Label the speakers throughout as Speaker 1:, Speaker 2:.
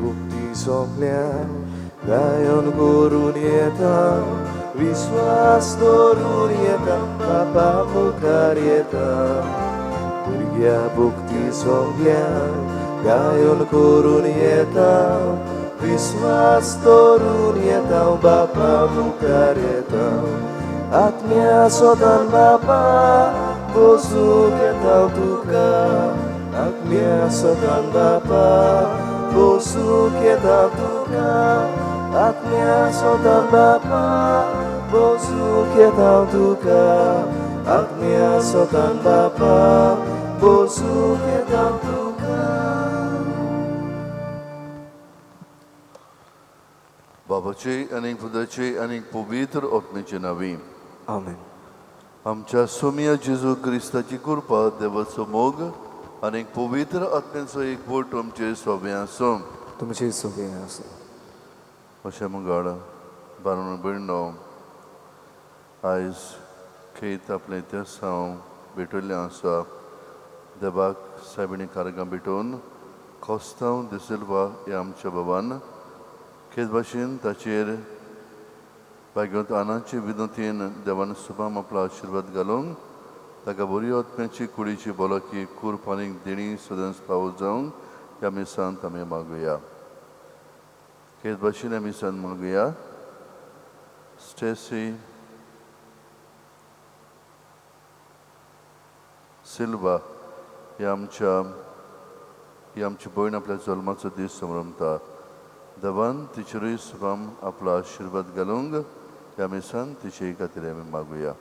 Speaker 1: भुक्ती सोंपल्या गायन करून येता विश्वास दवरून येता बापा मुखार येता भुरग्या भुक्ती सोंपल्या गायन करून येता विश्वास दवरून येता बापा मुखार येता आत्म्या सोदान बापा बसूंक येता तुका आत्म्या सोदान बापा बसूंक येता तुका आत्म्या सोदान बापा बसूंक येता तुका आत्म्या सोदान बापा बसूंक येता तुका.
Speaker 2: बाबाचे आणि पुताचे आणि पवित्र आत्म्याचे नावी
Speaker 1: आमेन.
Speaker 2: आमच्या सोम्या जेजू क्रिस्ताची कृपा देवाचो मोग आणि पवित्र आत्म्याचो एकवट आमचे सोबे आसूं.
Speaker 1: तुमचे सोबे आसूं.
Speaker 2: अशें मंगळ बारून भयणो आयज खेत आपले इतिहास हांव भेटयल्लें आसा देवाक सायबिणी कारगां भेटोवन खोस्तांव दिसिल्वा ह्या आमच्या बाबान खेत भाशेन ताचेर भाग्यवंत आनाचे विनंतीन देवान सुभाम आपलो आशिर्वाद घालून ताका बरी आत्म्याची कुडीची बोलाकी खूर आनीक देणी सदांच पावो जावन ह्या मिसांत आमी मागुया. खेत भाशेन ह्या मिसांत मागुया. स्टेसी सिल्वा ही आमची भयण आपल्या जल्माचो दीस संभ्रमता. देवान तिचेरूय सुभाम आपलो आशिर्वाद घालूंक ह्या मिसांत तिचे खातीर आमी मागुया.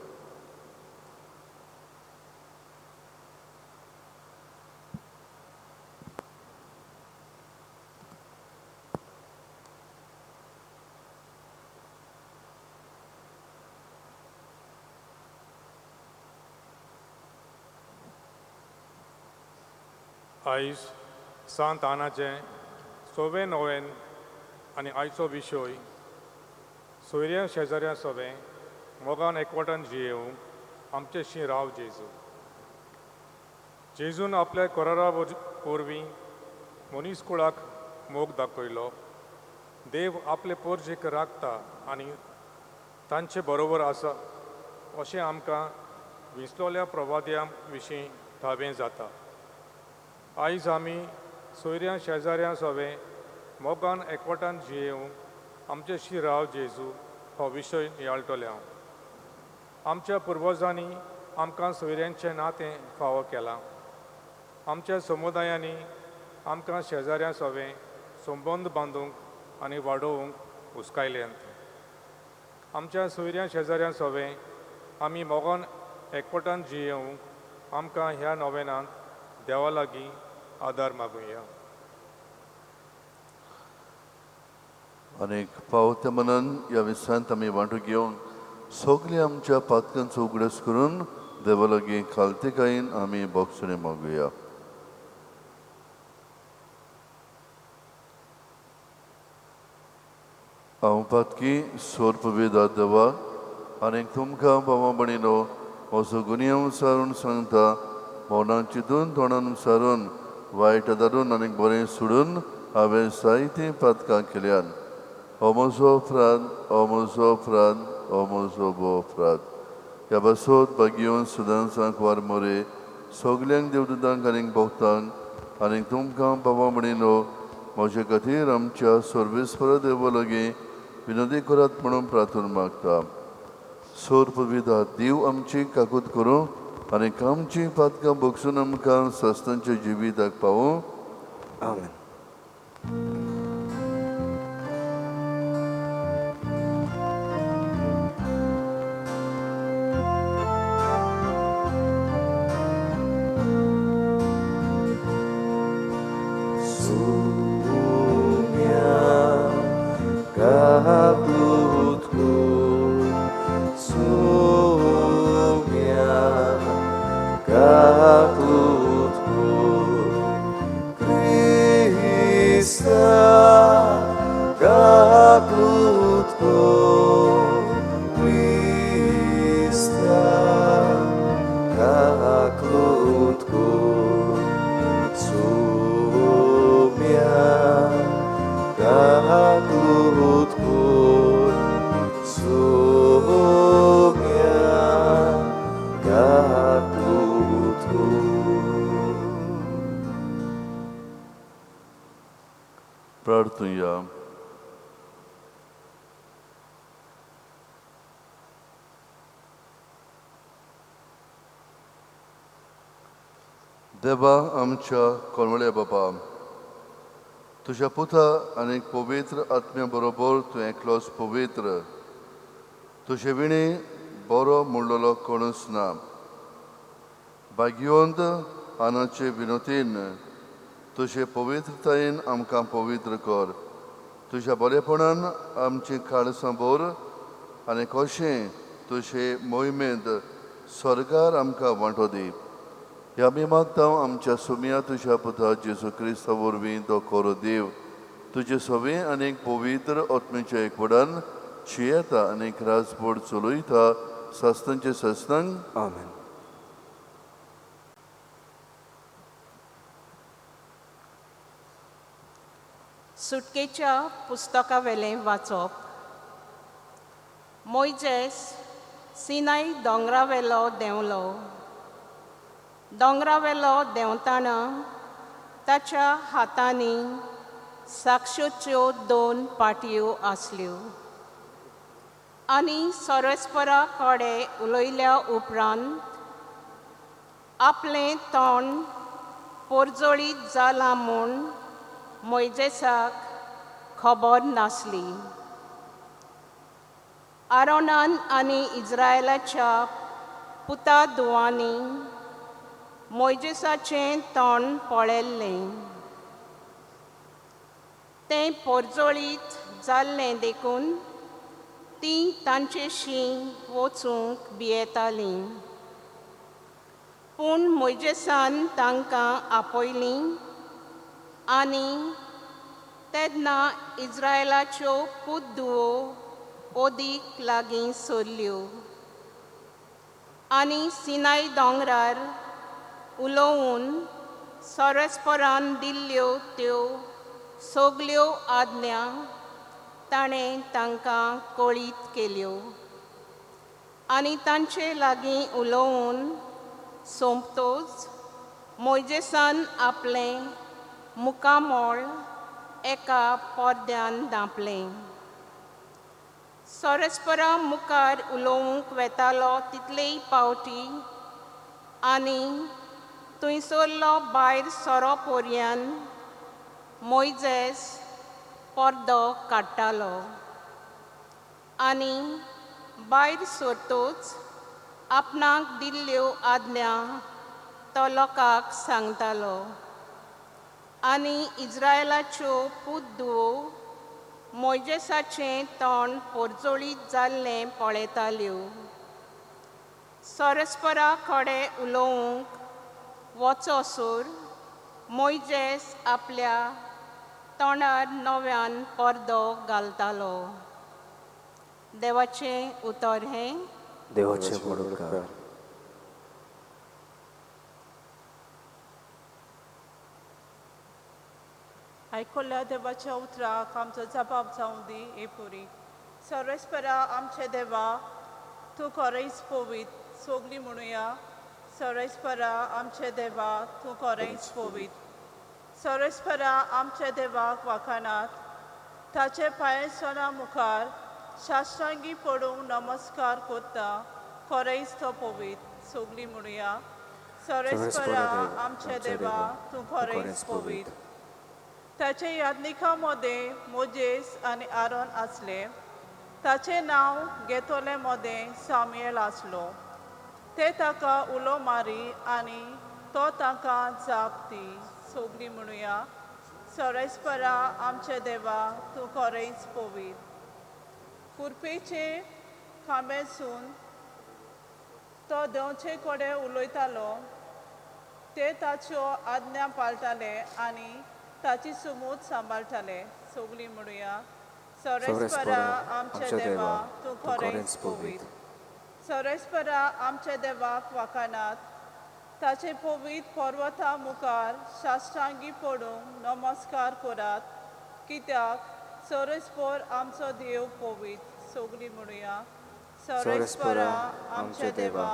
Speaker 3: आयज सांत आनाचें 6वें नोवेन आनी आयचो विशय सोयऱ्या शेजाऱ्या सोबे मोगान एकवटान जियेवंक आमचेशी राव जेजू. जेजून आपल्या कोरारा पोरवीं मनीस कुळाक मोग दाखयलो. देव आपले पोरजेक राखता आनी तांचे बरोबर आसा अशें आमकां विसलोल्या प्रवाद्यां विशीं ठावें जाता. आयज आमी सोयऱ्या शेजाऱ्या सोबे मोगान एकवटान जियेवंक आमचेशी राव जेजू हो विशय नियाळटले हांव. आमच्या पुर्वजांनी आमकां सोयऱ्यांचें नातें फावो केलां. आमच्या समुदायांनी आमकां शेजाऱ्या सोबे संबंद बांदूंक आनी वाडोवंक हुस्कायल्यांत. आमच्या सोयऱ्या शेजाऱ्या सोबे आमी मोगान एकवटान जियेवंक आमकां ह्या नोवेनांत देवा लागीं आदार मागुया.
Speaker 2: आनीक पावते मनान ह्या विसांत आमी वांटो घेवन सगळे आमच्या पातकांचो उगडस करून देवा लागीं खालतेकायेन आमी बोगसणे मागुया. हांव पातकी सोर्प वेदा देवा आनीक तुमकां बाबा भणिनो म्हजो गुन्यांव सारून सांगता. मौनान चिंतून तोंडान सारून वायट धरून आनीक बरें सोडून हांवें जायतीं पातकां केल्यान. हो म्हजो अपराध, हो म्हजो अपराध, हो म्हजो बो अपराध. ह्या बसोत भाग्यवन सदांचाक वार मोरे सगल्यांक देवदूतांक आनीक भोगतांक आनीक तुमकां बाबा म्हणिनो म्हजे खातीर आमच्या सर्वेस्परा देवा लागीं विनंती करात म्हणून प्रार्थना मागता. सोर्प विधा देव आमची काकूत करूं आनीक आमची पातकां भोगसून आमकां सस्तांच्या जिविताक पावूं.
Speaker 1: आमेन.
Speaker 2: प्रार्थूया. देवा आमच्या कोलमळे बाबा, तुझ्या पुता आनी पवित्र आत्म्या बरोबर तूं एकलोच पवित्र. तुझे विणी बरो म्हणलेलो कोणूच ना. भाग्यवंत आनाचे विनोतीन तुझे पवित्रतायेन आमकां पवित्र कर. तुझ्या बरेपणान आमची काळसां भर आनी कशें तुजे मोहिमेंत स्वर्गार आमकां वांटो दी. ह्या आमी मागता आमच्या सुम्या तुझ्या पुता जेजू क्रिस्ता वरवीं तो कोरो देव तुजे सवे आनीक पवित्र आत्मेच्या एकवटान जियेता आनीक राजपोट चलयता सस्तांचे सस्तांक.
Speaker 1: आमेन.
Speaker 4: सुटकेच्या पुस्तका वेलें वाचप. मोइजेस सिनाय दोंगरावेलो देंवलो. दोंगरावेलो देंवताना ताच्या हातांनी साक्षेच्यो 2 पाटयो आसल्यो. आनी सोरेस्परा कडेन उलयल्या उपरांत आपलें तोंड पोरजोळीत जालां म्हूण मोइजेसाक खबर नासली. आरोनान आनी इस्रायेलाच्या पुता धुवांनी मोइजेसाचें तोंड पळयल्लें. तें पोरजोळीत जाल्लें देखून तीं तांचेशी वचूंक भियेतालीं. पूण मोइजेसान तांकां आपयलीं आनी तेन्ना इस्रायेलाच्यो पुतधुवो ओदीक लागीं सरल्यो. आनी सिनाय दोंगरार उलोवून सोरेस्परान दिल्ल्यो त्यो सगल्यो आज्ञा ताणें तांकां कळीत केल्यो. आनी तांचे लागीं उलोवून सोंपतच मोइजेसान आपलें मुखामोळ एका पडद्यान धांपलें. सोरेस्परा मुखार उलोवंक वेतालो तितलेय पावटी आनी थंयसरलो भायर सोरो पर्यान मोइजेस पडदो काडटालो. आनी भायर सरतच आपणाक दिल्ल्यो आज्ञा तो लोकांक सांगतालो. आनी इस्रायेलाच्यो पुतधुवो मोइजेसाचें तोंड पोरजोळीत जाल्लें पळयताल्यो. सोरेस्परा कडेन उलोवंक वचोसर मोइजेस आपल्या तोंडार नव्यान पडदो घालतालो. देवाचें उतर हें.
Speaker 1: देवाचे बडोदकार.
Speaker 5: आयकल्ल्या देवाच्या उतराक आमचो जबाब जावं दी हे पुरी. सोरेस्परा आमचे देवा, तूं खरेंच पवित्र. सोगलीं म्हणुया, सोरेस्परा आमचे देवा, तूं खरेंच पवित्र. सोरेस्परा आमचे देवाक वखाणात. ताचे पांयसणां मुखार साश्टांगी पडूंक नमस्कार करता. खरेंच तो पवित्र. सोगलीं म्हणुया, सोरेस्परा आमचे देवा, तूं खरेंच पवित्र. ताचे याज्ञिका मदें मोजेस आनी आरोन आसले. ताचें नांव घेतोले मदें सामुएल आसलो. ते ताका उलो मारी आनी तो तांकां जाप दी. सोगलीं म्हणुया, सोरेस्परा आमचे देवा, तूं खरेंच पवित्र. कुरपेचे खांब्यासून तो देंवचे कडेन उलयतालो. ते ताच्यो आज्ञा पाळटाले आनी ताची सुमूद सांबाळटाले. सोगलीं म्हणुया, सोरेस्परा आमचे देवा, तूं खरेंच पवित्र. सोरेस्परा आमचे देवाक वखाणात. ताचे पवित्र पर्वता मुखार साश्टांगी पडूंक नमस्कार करात. कित्याक सोरेस्पर आमचो देव पवित्र. सोगलीं म्हणुया, सोरेस्परा आमचे देवा,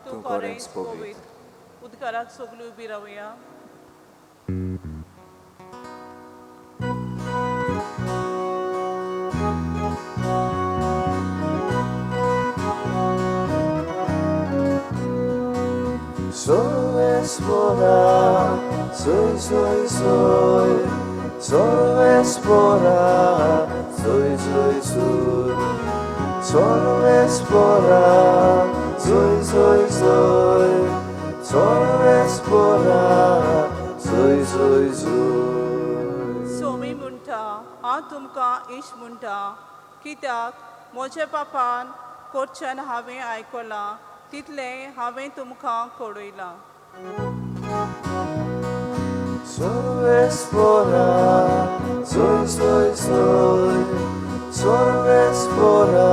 Speaker 5: तूं खरेंच पवित्र. उदकाराक सगलीं उबी रावया.
Speaker 1: soy, soy, soy, solo es pora, soy, soy, soy, solo es pora, soy, soy, soy, solo es pora, soy, soy, soy.
Speaker 5: Somi म्हणटा हांव तुमकां इश्ट म्हणटा कित्याक म्हज्या पापान कोरच्यान हांवें आयकलां तितलें हांवें तुमकां कळयलां.
Speaker 1: Solo es pora, soy, soy, soy, solo es pora,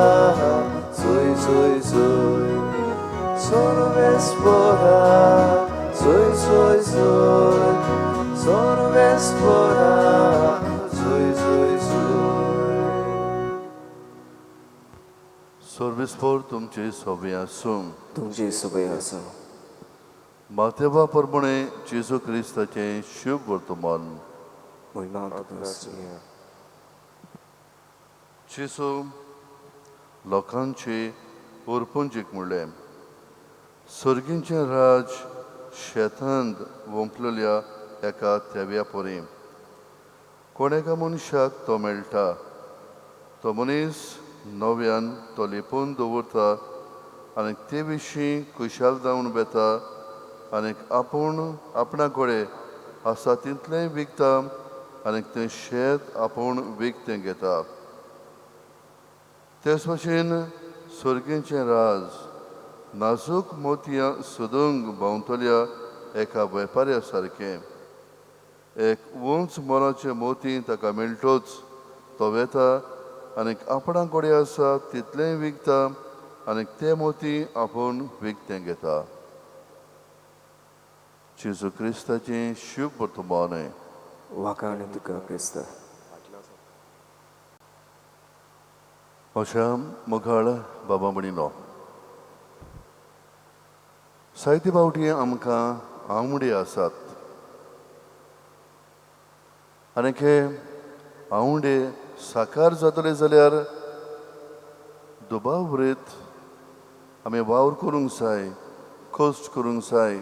Speaker 1: soy, soy, soy, solo es pora, soy, soy, soy, solo es pora, soy, soy, soy.
Speaker 2: सर्विसफोर तुमचे सोबे आसूं.
Speaker 1: तुमची सवय आसूं.
Speaker 2: माथेवा प्रमाणे जेजू क्रिस्ताचे शुभ वर्तमान.
Speaker 1: मोहिमा तुका आसूं.
Speaker 2: जेजू लोकांचे ओरपुंजीक म्हणलें सर्गींचें राज शेतांत वंपलेल्या एका थेव्या परी. कोण एका मनशाक तो मेळटा तो मनीस नव्यान तो लिपोवन दवरता आनी ते विशीं खुशाल जावन बेता आनी आपणा कडेन आसा तितलें विकता आनी तें शेत आपूण विकतें घेता. तेच भशेन स्वर्गीचें राज नाजूक मोतयां सोदूंक भोंवतल्या एका वेपाऱ्या सारकें. एक उंच मोलाचें मोती ताका मेळटोच तो वेता आनी आपणा कडेन आसा तितलें विकता आनी तें मोती आपूण विकतें घेता. जेजू क्रिस्ताचें शुभ वर्तमान.
Speaker 1: वाखाण तुका क्रिस्त.
Speaker 2: अशा मुखार बाबा म्हणिनो जायते फावटी आमकां आवडी आसात आनी हे आवडे साकार जातले जाल्यार दुबाव भरीत आमी वावर करूंक जाय, कश्ट करूंक जाय.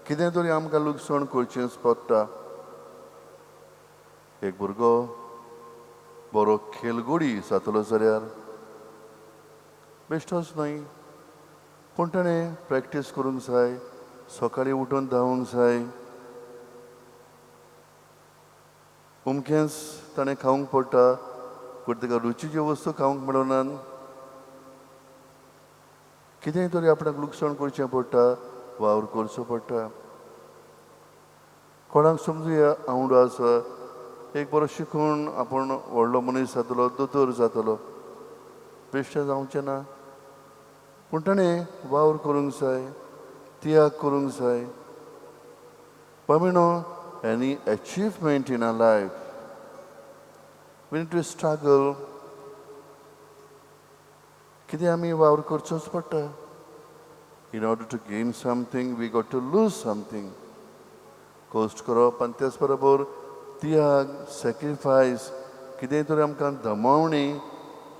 Speaker 2: कितें तरी आमकां लुकसाण करचेंच पडटा. एक भुरगो बरो खेलगडी जातलो जाल्यार बेश्टोच न्हय, पूण ताणें प्रॅक्टीस करूंक जाय, सकाळीं उठून धांवूंक जाय, उमकेंच ताणें खावंक पडटा, पूण ताका रुचीच्यो वस्तू खावंक मेळनात. कितेंय तरी आपणाक लुकसाण करचें पडटा, वावर करचो पडटा. कोणाक समजुया आवडो आसा, एक बरो शिकून आपूण व्हडलो मनीस जातलो, दोतोर जातलो, बेश्टें जावचें ना. पूण ताणें वावर करूंक जाय, त्याग करूंक जाय. any achievement in our life, we need to struggle. कितें आमी वावर करचोच पडटा. In order to gain something, we got to lose something. कश्ट करप आनी तेच बरोबर त्याग, सॅक्रिफायस, कितेंय तरी आमकां दमावणी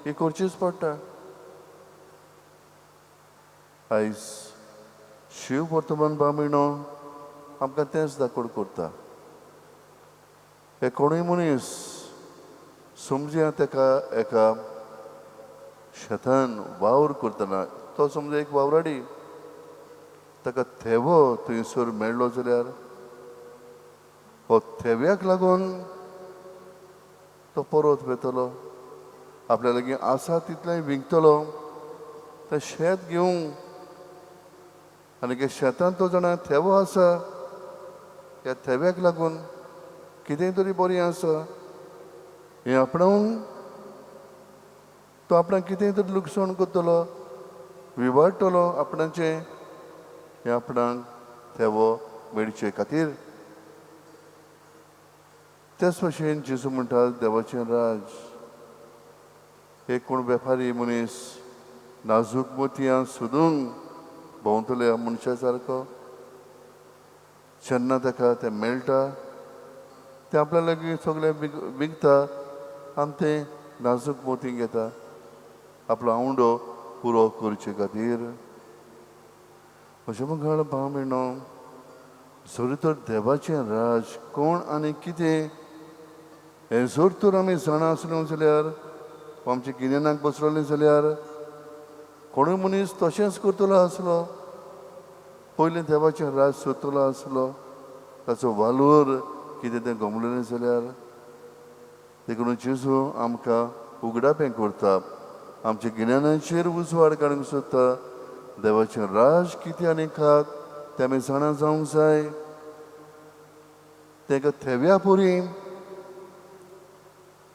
Speaker 2: ही करचीच पडटा. आयज शिव वर्तमान बामिणो आमकां तेंच दाखोवन करता. हे कोणूय मनीस समजुया ताका एका शेतान वावर करतना, तो समजा एक वावराडी, ताका थेवो थंयसर मेळ्ळो जाल्यार हो थेव्याक लागून तो परत वेतलो, आपल्या लागीं आसा तितलें विकतलो, तें शेत घेवंक. आनी हे शेतान तो जाणा थेवो आसा, ह्या थेव्याक लागून कितेंय तरी बरी आसा हें आपणावंक तो आपणाक कितेंय तरी लुकसाण करतलो, विवाडटलो आपणाचें, हें आपणाक थेवो मेळचे खातीर. तेच भशेन जेजू म्हणटा देवाचें राज. एक कोण वेपारी मनीस नाजूक मोतयां सोदूंक भोंवतल्या मनशा सारको, जेन्ना ताका तें मेळटा तें आपल्या लागीं सगळें विकता आनी तें नाजूक मोती घेता आपलो आवडो पुरो करचे खातीर. अशें मुखार भाव म्हणो सोरी तर देवाचें राज कोण आनी कितें हें जर तर आमी जाणा आसलो जाल्यार वा आमच्या गिन्यानाक बसलोले जाल्यार कोणूय मनीस तशेंच करतलो आसलो पयलीं देवाचें राज सोदतलो आसलो ताचो वालोर कितें तें गमलेलें जाल्यार देखून जेजू आमकां उगडापें करता आमच्या गिन्यानाचेर उजवाड काडूंक सोदता देवाचें राज कितें आनी खाक तें आमी जाणा जावंक जाय तेका थेव्या पुरी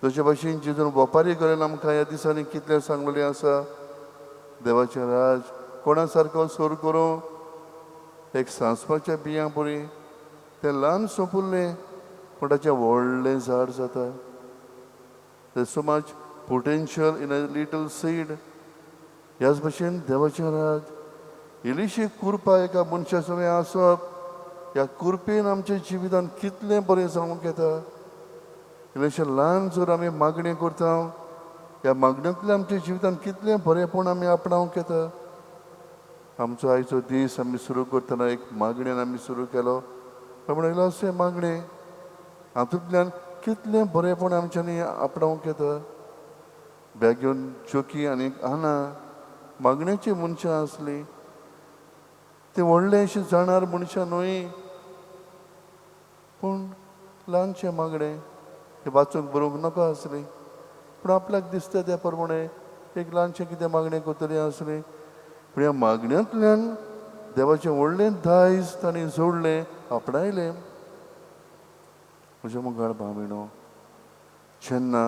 Speaker 2: तशे भाशेन जेजून वपारी करून आमकां ह्या दिसांनी कितलें सांगलेलें आसा देवाचें राज कोणा सारको सोर करूं एक सांसवाच्या बियां पुरी तें ल्हान सोंपुल्लें पूण ताचें व्हडलें झाड जाता There's so much potential in a little seed. ह्याच भाशेन देवाचें राज इल्लीशी कुरपा एका मनशा समें आसप ह्या कुरपेन आमच्या जिवितांत कितलें बरें जावंक येता इल्लेशें ल्हान जर आमी मागणी करता ह्या मागण्यांतल्यान आमच्या जिवितांत कितलें बरेंपण आमी आपणावंक येता आमचो आयचो दीस आमी सुरू करतना एक मागणेन आमी सुरू केलो म्हणून अशें मागणे हातूंतल्यान कितलें बरेंपण आमच्यांनी आपणावंक येता बेगीन चोकी आनी आना मागणेची मनशां आसलीं ते व्हडले अशें जाणार मनशां न्हय पूण ल्हानशें मागणें तें वाचूंक बरोवंक नाका आसलीं पूण आपल्याक दिसता त्या प्रमाणे एक ल्हानशें कितें मागणें करतलीं आसलीं पूण ह्या मागण्यांतल्यान देवाचें व्हडलें दायज तांणी जोडलें आपणायलें म्हज्या मुखार भावयणो जेन्ना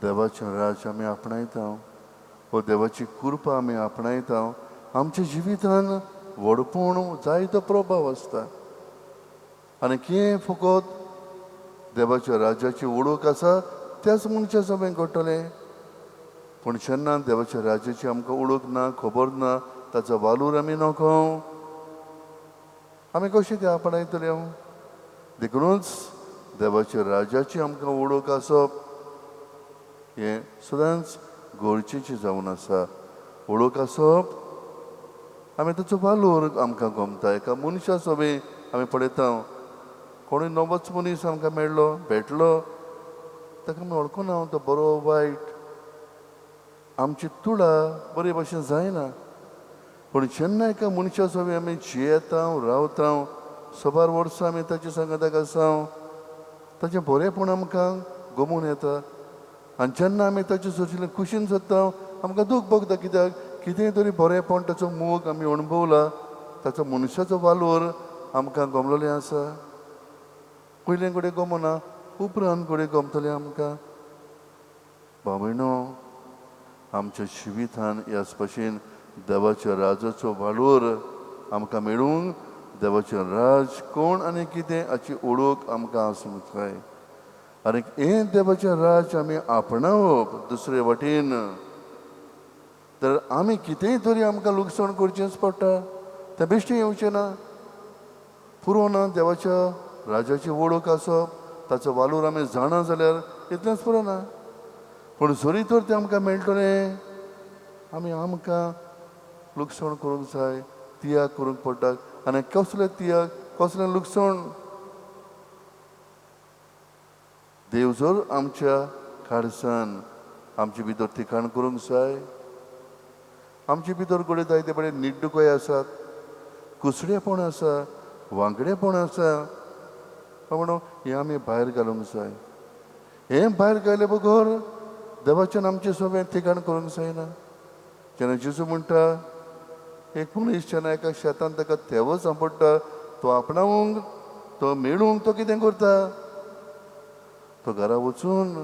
Speaker 2: देवाचें राज आमी आपणायता वो देवाची कृपा आमी आपणायता आमच्या जिवितान व्हडपण जायतो प्रभाव आसता आनी कितें फकत देवाच्या राजाची ओळख आसा त्याच मनशा समें घडटलें पूण जेन्ना देवाच्या राजाची आमकां ओळख ना खबर ना ताचो वालूर आमी नकळो आमी कशें तें आपणायतले देखूनच देवाच्या राजाची आमकां ओळख आसप हें सदांच गरजेचें जावन आसा ओळख आसप आमी ताचो वालोर आमकां गमता एका मनशा समें आमी पळयता कोणूय नवोच मनीस आमकां मेळ्ळो भेटलो ताका आमी वळखूना तो बरो वायट आमची तुळा बरे भाशेन जायना पूण जेन्ना एका मनशा समें आमी जियेता रावता सबार वर्सां आमी ताचे सांगाताक आसा ताचें बरेंपण आमकां गमून येता आनी जेन्ना आमी ताचे सोशिल्लें खुशीन सोदता आमकां दूख भोगता कित्याक कितेंय तरी बरेंपण ताचो मोग आमी अणभवला ताचो मनशाचो वालोर आमकां गमलोलें आसा पयलें कडेन गमना उपरांत कडेन गमतलें आमकां भावयणो आमच्या जिवितान ह्याच भाशेन देवाच्या राजाचो वालोर आमकां मेळूंक देवाचें राज कोण आनी कितें हाची ओळख आमकां आसूंक जाय आनी हें देवाचें राज आमी आपणावप दुसरे वाटेन तर आमी कितेंय तरी आमकां लुकसाण करचेंच पडटा तें बेश्टें येवचें ना पुरोना देवाच्या राजाची वळख आसप ताचो वालोर आमी जाणा जाल्यार इतलेंच पुरो ना पूण जरी तर तें आमकां मेळटलें आमी आमकां लुकसाण करूंक जाय तियाग करूंक पडटा आनी कसलें तियाग कसलें लुकसाण देव जर आमच्या खाडसान आमचे भितर ठिकाण करूंक जाय आमचे भितर कडेन जायते बरें निड्डुकय आसात कुसडेपण आसा वांगडेपण आसा म्हणून हें आमी भायर घालूंक जाय हें भायर घाले बगर देवाच्यान आमचें सगळें ठिकाण करूंक जायना जेन्ना जेजू म्हणटा एक मनीस जेन्ना एका शेतान ताका थेवो सांपडटा तो आपणावंक तो मेळूंक तो कितें करता तो घरा वचून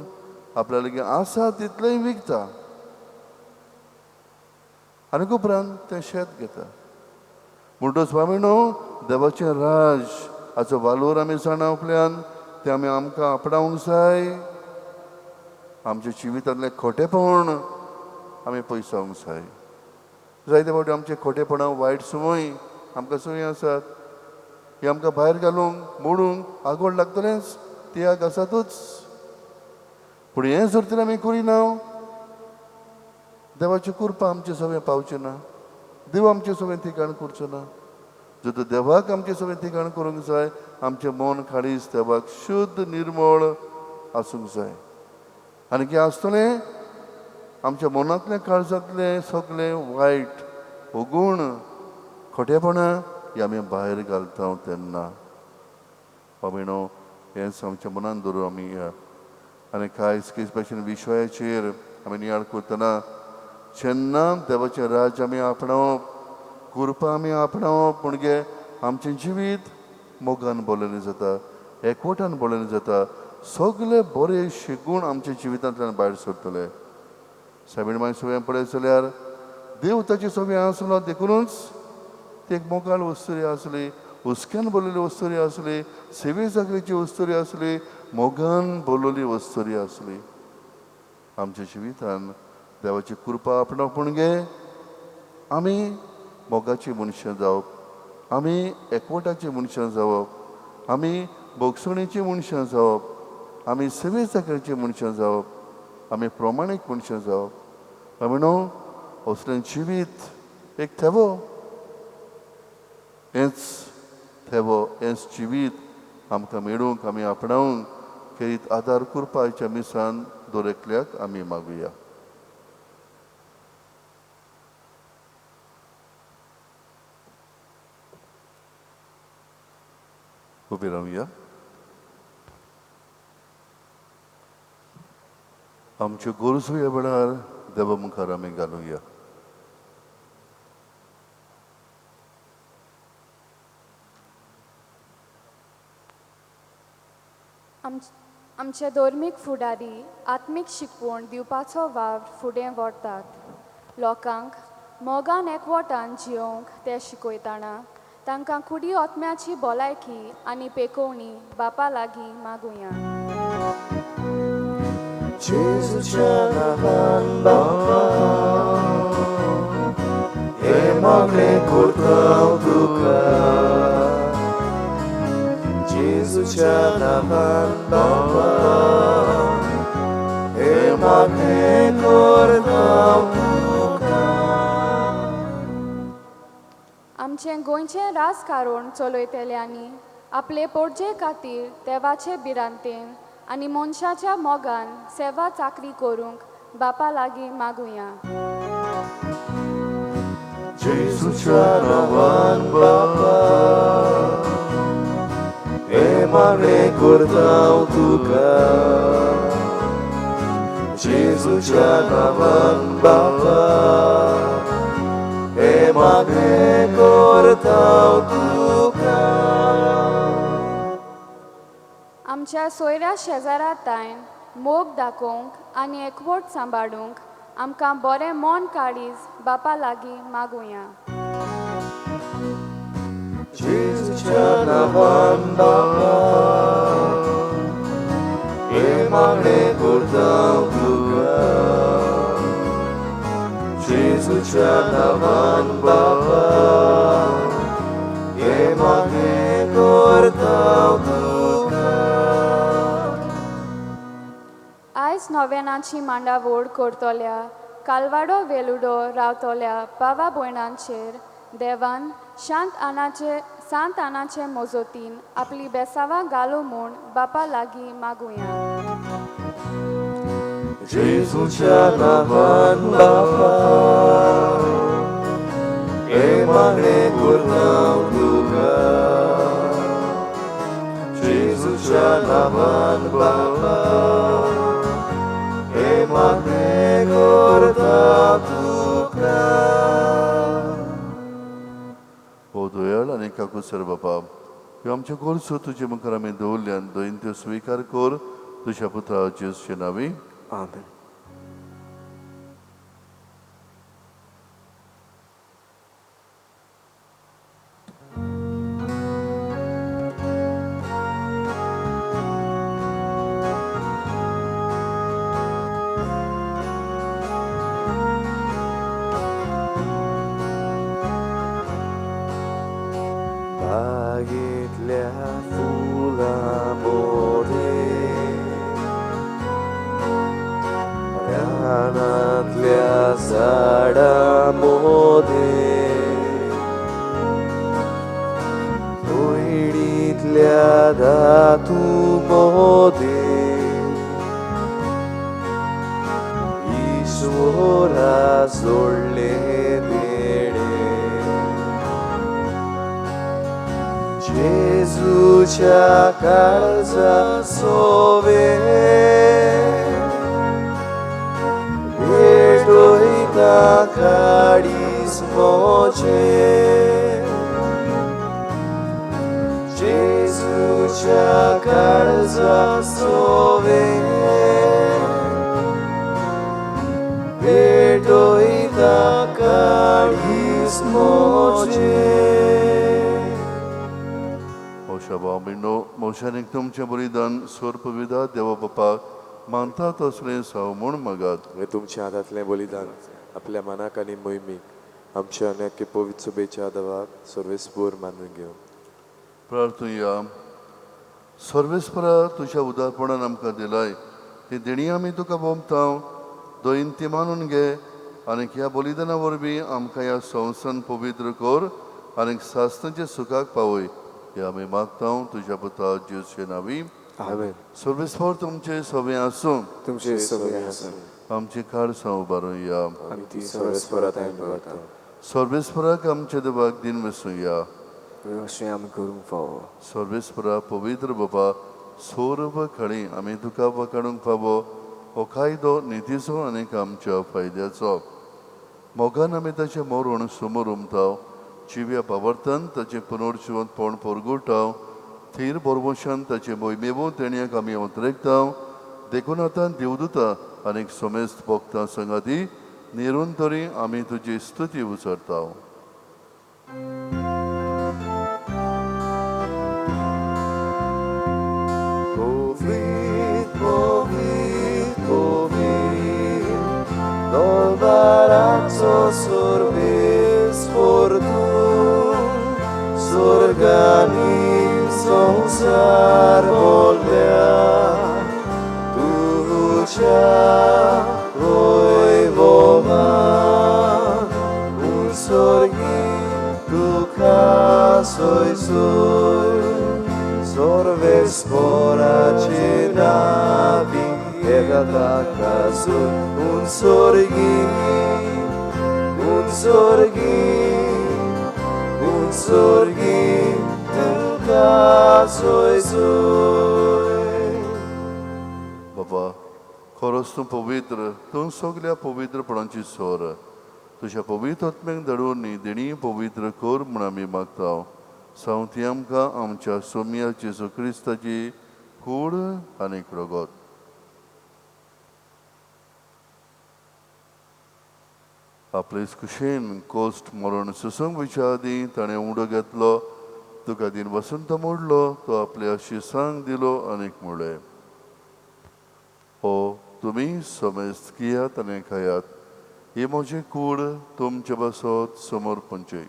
Speaker 2: आपल्या लागीं आसा तितलेंय विकता आनी उपरांत तें शेत घेता म्हणटच भावयणो देवाचें राज हाचो वालोर आमी जाणा तें आमी आमकां आपणावंक जाय आमच्या जिवितांतलें खोटेपण आमी पयसावंक जाय जायते फावटी आमचे खोटेपणा वायट संवय आमकां संवय आसात ही आमकां भायर घालूंक मोडूंक आगोड लागतलेंच तियाग आसातूच पूण हें जर तर आमी करिना देवाची कृपा आमचे सगळें पावचें ना देव आमचें सगळें ठिकाण करचो ना जर देवाक आमचे सगळें ठिकाण करूंक जाय, आमचें मन खाडीस देवाक शुद्ध निर्मळ आसूंक जाय. आनी कितें आसतलें, आमच्या मनांतलें काळजांतलें सगळें वायट अवगुण खोटेपणां ही आमी भायर घालता तेन्ना पामिणो हेंच आमच्या मनान दवरून आमी या. आनी कांयच कितें भाशेन विशयाचेर आमी नियाळ करतना जेन्ना देवाचें राज्य आमी आपणावप, कृपा आमी आपणावप, म्हणजे आमचें जिवीत मोगान बोललें जाता, एकवटान बोललें जाता, सगळे बरेशे गूण आमच्या जिवितांतल्यान भायर सरतले. सायबीण मागीर सगळें पळयत जाल्यार देव ताची सगळें आसलो देखूनच ती एक मोगाळ वस्तुरी आसली, हुस्क्यान बोललेली वस्तुरी आसली, सेवे जागेची वस्तुरी आसली, मोगान बोललेली वस्तुरी आसली. आमच्या जिवितान देवाची कृपा आपणावप म्हणजे आमी मोगाची मनशां जावप, आमी एकवटाची मनशां जावप, आमी भोगसणेची मनशां जावप, आमी सेवे जागेची मनशां जावप, आमी प्रमाणीक मनशां जावप. म्हणून असलें जिवीत एक थेवो, हेंच थेवो, हेंच जिवीत आमकां मेळूंक आमी आपणावंक खेरीत आदार करपाच्या मिसान दरेकल्याक आमी मागुया. उबे रावया. आमच्यो गरजो ह्या वेळार देवा मुखार आमी घालुया.
Speaker 6: आमचे धर्मीक फुडारी आत्मीक शिकवण दिवपाचो वावर फुडें व्हरतात. लोकांक मोगान एकवटान जियोंक ते शिकयतना तांकां कुडी ओतम्याची भलायकी आनी पेकोवणी बापा लागीं मागुया.
Speaker 1: जेजूच्या नांवान बापा, हे मागणें करता हांव तुका. जेजूच्या नांवान बापा, हे मागणें करता हांव तुका.
Speaker 6: आमचें गोंयचें राजकारण चलयतल्यांनी आपले पोरजे खातीर देवाचे भिरांतेन आनी मनशाच्या मोगान सेवा चाकरी करूंक बापा लागीं मागुया.
Speaker 1: जेजूच्या नांवान बापा, हे मागणें करता हांव तुका. जेजूच्या नांवान बापा, हे मागणें करता हांव तुका.
Speaker 6: आमच्या सोयऱ्या शेजारातायन मोग दाखोवंक आनी एकवट सांबाळूंक आमकां बरें मन काळीज बापा लागीं मागुया.
Speaker 1: जेजूच्या नांवान बापा, हे मागणें करता हांव तुका. जेजूच्या नांवान बापा, हे मागणें करता हांव तुका.
Speaker 6: आयज नोवेनाची मांडावळ करतल्या कालवाडो वेलुडो रावतल्या भावा भयणांचेर देवान सांत आनाचे मोजोतीन आपली बेसावां घालूं म्हूण बापा लागीं मागुया.
Speaker 1: जेजूच्या नांवान बापा, हे मागणें करता हांव तुका. जेजूच्या नांवान बापा, हे मागणें करता हांव तुका.
Speaker 2: हो दयाळ आनी काकुसर बापा, ह्यो आमच्यो गरजो तुजे मुखार आमी दवरल्यान दोन त्यो स्विकार कर तुज्या पुत्रा जेजूचे नांवी.
Speaker 1: आमेन. बागेंतल्या फुलां मोदें, रानांतल्या झाडां मोदें, मर्यादा तूं मोदे ईश्वरा जोडले देणे जेजूच्या काळजा सोवे भेटोयता काळीस मोचे जेजूच्या काळजा सोवे भेटोयता काळीस मोचे
Speaker 2: मोशा बाबिनो मोशाने तुमचे बलिदान सोरपविदा देवा बापाक मानता तसले साव म्हूण मागात
Speaker 1: हे तुमच्या हातांतलें बलिदान आपल्या मनाक आनी मोहिमेक आमच्या अनेक पवित्र सभेच्या आदाराक सर्वेस्पूर मानून घेवन
Speaker 2: प्रार्थुया सर्वेस्परा तुझ्या उदारपणान आमकां दिलाय ती देणी आमी तुका बोमताव दोन ती मानून घे आनी ह्या बलिदाना वरवीं आमकां ह्या संवसान पवित्र कर आनी सासणाच्या सुखाक पावय हे आमी मागताव तुझ्या पुता जेजूचे नांवी
Speaker 1: आमेन
Speaker 2: सर्वेस्पर तुमचे सवे आसूं
Speaker 1: तुमचे सगळे आसन
Speaker 2: आमची काळसां उबारूया
Speaker 1: आमी ती सर्वेस्परात करता
Speaker 2: सर्वेस्पराक आमच्या देवाक दिन वेसूया
Speaker 1: अशें आमी करूंक फावो
Speaker 2: सर्वेस्परा पवित्र बाबा सोरब खळी आमी तुका वकाडूंक फावो हो कायदो नितीचो आनीक आमच्या फायद्याचो मोगान आमी ताचें मरण समोर उमताव जिव्या पावर्तन ताचें पुनर्जिवनपण परगुटाव थीर बरवशान ताचे मोहिमेवो तेण्याक आमी उतरेकताव देखून आतां देवदूता आनीक समेस्त भक्तां संगाती निरंतरी आमी तुजी स्तुती उचरताव
Speaker 1: Sorgani संसार बोल्या तुझ्या वैभवान उत्सर्गी तुका सोय सोय सर्वेस्पराचे नावी एका ताकासून उत्सर्गी उत्सर्गी उत्सर्गी सोय सोय
Speaker 2: बाबा खरोच तूं पवित्र तूं सगल्या पवित्रपणाची सोर तुज्या पवित्र आत्म्याक धाडून देणी पवित्र कर म्हूण आमी मागताव सावती आमकां आमच्या सोम्या जेजू क्रिस्ताची कूड आनीक रगत आपलेच कुशेन कोस्ट मरण सुसूंक विच्या आदी ताणें उडो घेतलो तुका दिन वसंत मोडलो तो आपल्या शिसांक दिलो आनीक म्हणलें हो तुमी समेस्त कियात आनी खायात ही म्हजी कूड तुमचे बसत समोर पंचय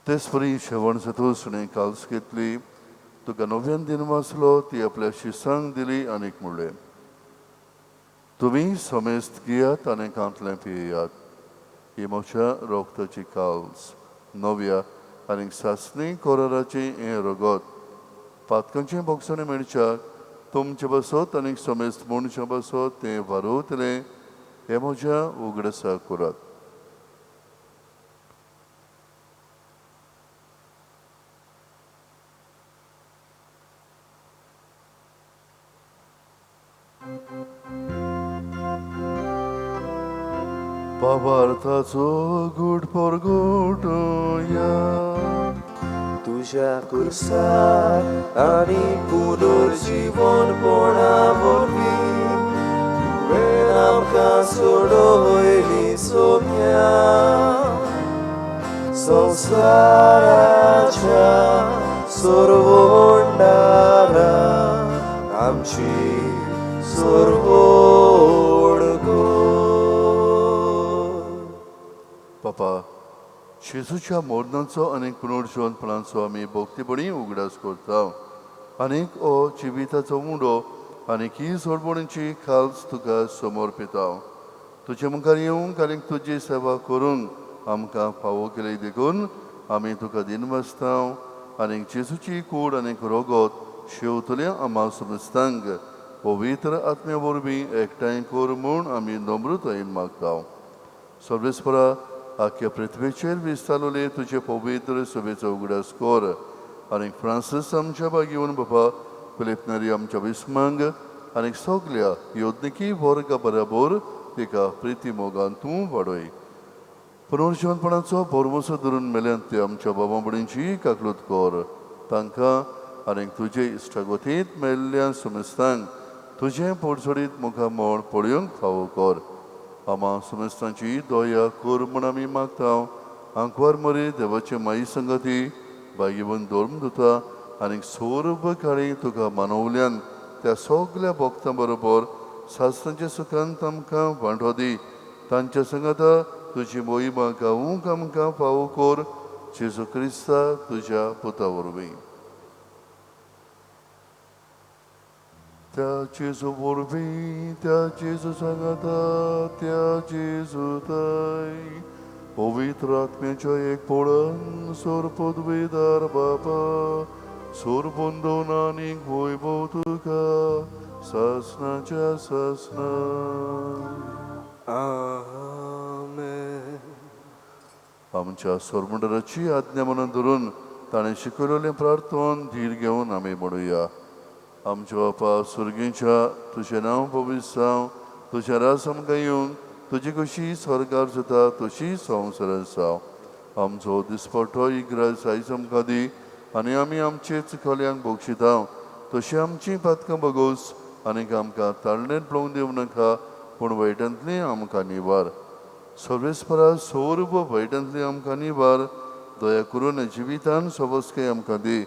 Speaker 2: तेच परी शेवण सतोसणे काल्स घेतली तुका नव्यान दिन वाचलो ती आपल्या शिसांक दिली आनीक म्हणलें तुमी समेस्त घेयात आनी कांतलें पियेयात ही म्हज्या रोगताची काल्स नव्या आनीक सासणी कोराराची हें रगत पातकांचें बोगसणें मेळच्याक तुमचे बसत आनीक समेस्त मनशां बसत तें वारोतलें हें म्हज्या उगडसाक करात पावार्थाचो घोट परगोटया
Speaker 1: तुझ्या कुर्सार आनी पुनर्जीवनपणा वरवीं तुवें आमकां सोडवयली सोम्या संवसाराच्या सर्वोंडारा आमची सर्वोण
Speaker 2: बापा जेजूच्या मोडनाचो आनी पुनर्जीवनपणाचो आमी भोक्तीपणी उगडास करता आनीक ओ जिविताचो मुडो आनीक ही सोडवणीची खाल्स तुका समर्पिता तुजे मुखार येवंक आनीक तुजी सेवा करूंक आमकां फावो केले देखून आमी तुका दिनवासता आनीक जेजूची कूड आनीक रोगोत शेवतल्या आम्हा समस्तांक पवित्र आत्म्या वरवीं एकठांय कर म्हूण आमी नम्रतायेन मागता सर्वेस्परा आख्या पृथ्वीचेर विस्तारलोले तुजे पवित्र सभेचो उगडास कर आनीक फ्रांसीस आमच्या बागेवन बाबा फिलिप नरी आमच्या विस्मांग आनीक सगल्या योजनिकी वर्गा बराबर तिका प्रिती मोगान तूं वाडय पुनर्जीवनपणाचो बोरमोसो धरून मेल्यान ते आमच्या बाबा भयणींची काकलूत कर तांकां आनीक तुजे इश्टागोतींत मेल्ल्या समेस्तांक तुजें पोडसोडीत मुखार मोड पळोवंक फावो कर आम्हा समेस्तांची दया कर म्हूण आमी मागता आंकवार मरे देवाचे माई संगती बागीवन धर्म दिता आनीक सोर्ब काळी तुका मानवल्यान त्या सगल्या भक्तां बरोबर सासणाच्या सुखांत आमकां वांटो दी तांच्या संगता तुजी मोहिमा गावूंक आमकां फावो कर जेजू क्रिस्ता तुज्या पुता वरवीं त्या जेजू वरवीं त्या जेजू सांगाता त्या जेजू थंय पवित्र आत्म्याच्या एकपणान सोरपदवेदार बापा सोरबंदोन आनीक वैभव तुका सासणाच्या सासणा
Speaker 1: आमेन.
Speaker 2: आमच्या सोरमंडळाची आज्ञा मनात धरून ताणें शिकयलेलें प्रार्थन धीर घेवन आमी म्हणुया आमच्या बापा सुर्गेच्या तुजें नांव पवित्र जावं तुजें रास आमकां येवंक तुजी कशी स्वर्गार जाता तशी संवसारांत जावं आमचो दिसपट्टो इग्रास आयज आमकां दी आनी आमी आमचे चुकल्यांक बक्षिता तशी आमची पातकां बगोस आनीक आमकां ताळणेर पळोवंक दिवं नाका पूण वायटांतली आमकां निवार सर्वेस्परा सोर्ब वायटांतली आमकां निवार दया करून जिवितान सबस्के आमकां दी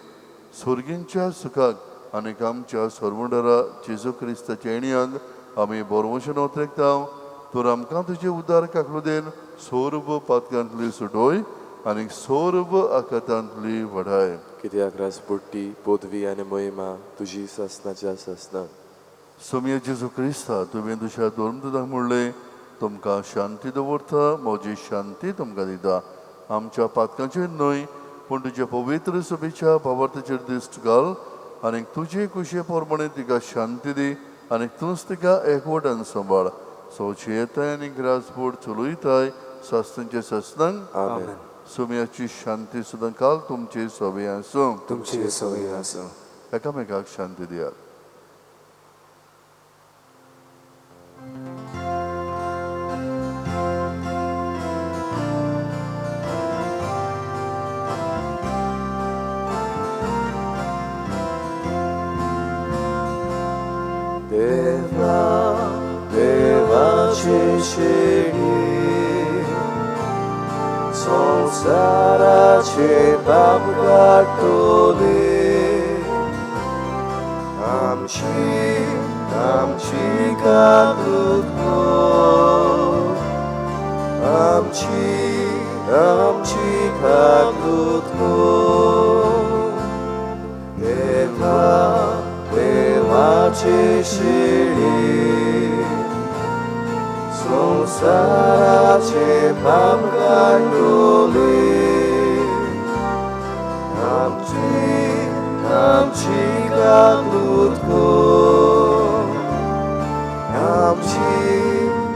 Speaker 2: सुर्गींच्या सुखाक आनीक आमच्या सोरमंडरा जेजू क्रिस्ताच्या येण्याक आमी बोरमोशन ओतरेकता तर आमकां तुजे उदार काकलुदेन सोर्ब पातकांतली सुटोय आनीक सोर्ब आकातांतली वडाय
Speaker 1: कित्याक राजपुट्टी पदवी आनी मोहिमा तुजी सासणाच्या सासणान
Speaker 2: सोम्य जेजू क्रिस्ता तुवें तुज्या धर्मदूताक म्हणलें तुमकां शांती दवरता म्हजी शांती तुमकां दिता आमच्या पातकांचेर न्हय पूण तुज्या पवित्र सभेच्या भावार्थाचेर दिश्ट घाल आनीक तुजे कुशे पोरमणे तिका शांती दी आनीक तूंच तिका एकवटान सांबाळ सोची येताय आनीक राजपूट चलयताय सासणांच्या सासणांक
Speaker 1: आमेन.
Speaker 2: सोम्याची शांती सुद्दां काल तुमचे सभे आसूं
Speaker 1: तुमची सवय आसूं
Speaker 2: एकामेकाक शांती दियात
Speaker 1: देवा देवाचे शेळी संसाराचे बाब गाठोले आमची काकूत आमची काकूत देवाचे शेळी संसाराचे पाप गाठोले आमची काकूत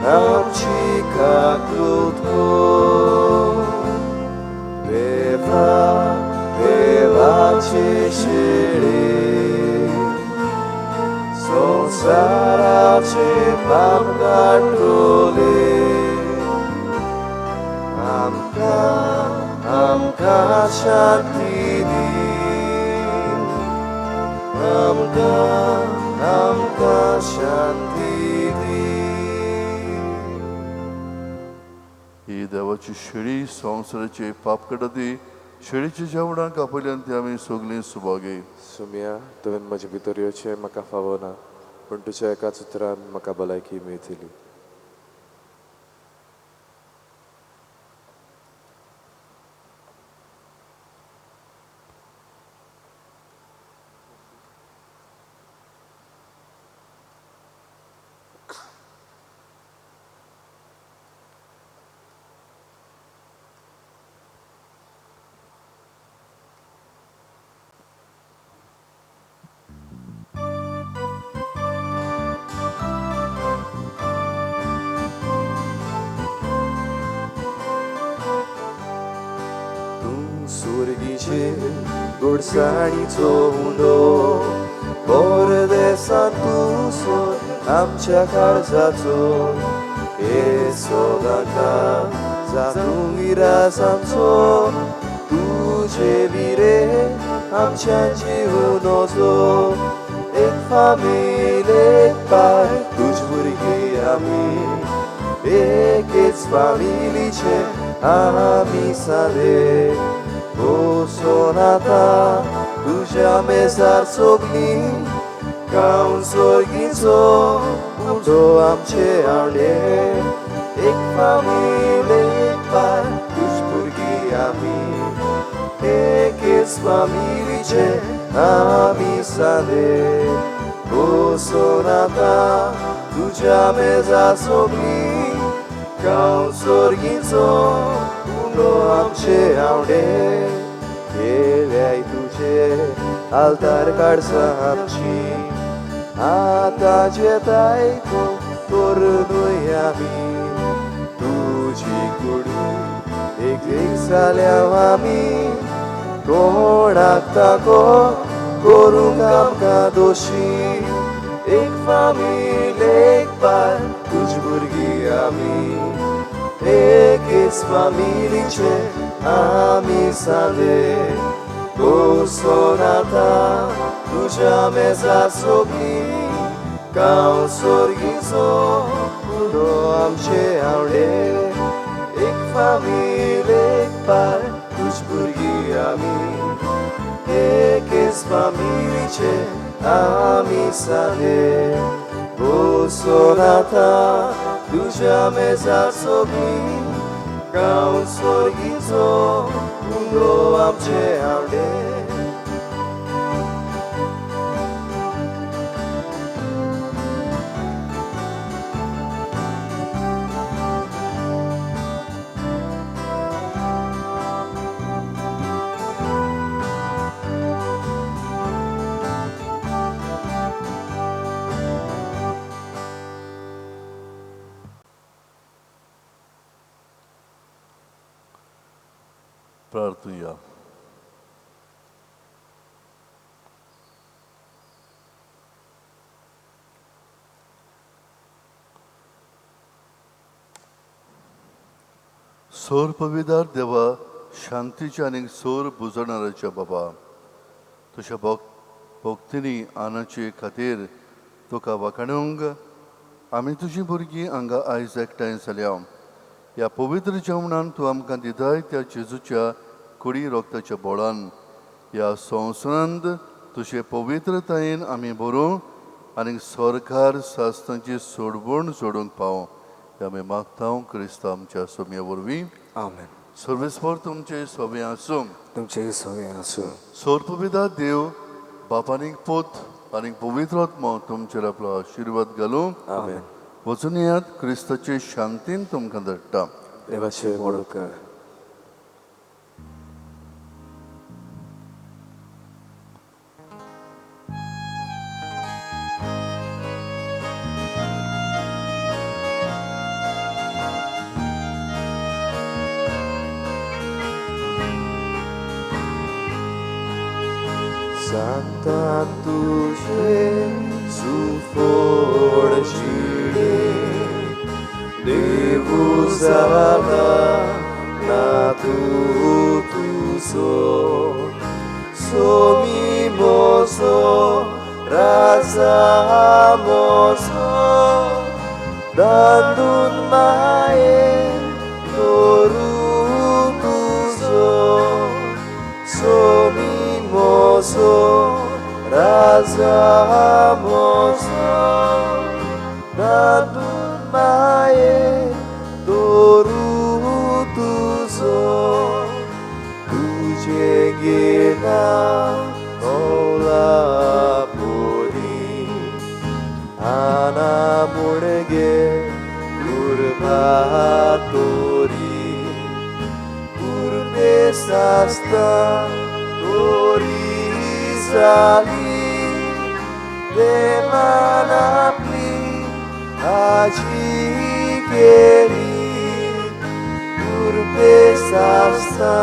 Speaker 1: आमची काकूत देवाचे शेळी संसाराचे पाप गाठोले आमकां शांती दी आमकां शांती दी
Speaker 2: ही देवाची शेळी संवसाराचे पाप काडटी शेळीच्या जेवणाक आपयल्यान ती आमी सगळीं सुभागी
Speaker 1: सुम्या तुवें म्हजे भितर येवचें म्हाका फावो ना पूण तुज्या एकाच उतरान म्हाका भलायकी मेळटली खातीर गोडसाणीचो हुंडो परदेसांत तूं सोद आमच्या काळजाचो हे सोदाका जातूं विरास आमचो तुझे विरे आमच्या जीवन वचो एक फामील एक पाय तुझ भुरगीं आमी एकेच फामिलीचे आमी सादे बसून आतां तुज्या मेजार सोगलीं गांव सोर्गीचो उडो आमचे आवडे एक फामील एक पाय तुझ भुरगीं आमी एकेच फामिलीचे आमी सादे बसून आतां तुज्या मेजार सोगलीं गांव सोर्गीचो उडो आमचे आवडे केल्याय तुझे आल्तार काडसा आमची आतांचे तायको करूनय आमी तुजी कुडी एक जाल्या आमी कोणाक ताको करूंक आमकां दोशी एक फामील एक पाय तुझ भुरगीं आमी एकेच फामिलीचे आमी सादे बसून आतां तुज्या मेजार सोगलीं गांव सोर्गीचो उडो आमचे आवडे एक फामील एक पाय तुझ भुरगीं आमी एकेच फामिलीचे आमी सादे बसून आतां तुज्या मेजार सोगलीं गांव सोर्गीचो उडो आमचे आवडे
Speaker 2: प्रार्थूया. सोर पविदार देवा शांतीचे आनी सोर बुजवणाऱ्याच्या बाबा तुझ्या भक्तीनी आनाचे खातीर तुका वखणूंक आमी तुजी भुरगीं हांगा आयज एकठांय जाल्या ह्या पवित्र जेवणान तूं आमकां दिताय त्या जेजूच्या कुडी रोगताच्या बोळान ह्या संवसारांत तुजे पवित्रतायेन आमी बरों आनी सरकार सासनाची सोडवण सोडूंक पावो हे आमी मागता क्रिस्त आमच्या सोम्या वरवीं
Speaker 1: आमेन.
Speaker 2: सर्वेस्पर तुमचे सोबे आसूं
Speaker 1: तुमचे सवय आसूं
Speaker 2: सोरपविदा देव बापानीक पोत आनी पवित्र आत्मा तुमचेर आपलो आशिर्वाद घालूं
Speaker 1: आमेन.
Speaker 2: वचून येयात क्रिस्ताचे शांतीन तुमकां धाडटा.
Speaker 1: देवाचे मोडो कर. Santan tuže su foršine, Devu zada na tu so mimoso, razamoso, dandun mae, toru so mimoso, razamoso, dandun mae, toru tuje gena ola puri, ana mudge kurbatori, kurbe sasta tori sali, demanapli aji keri, kurbe sasta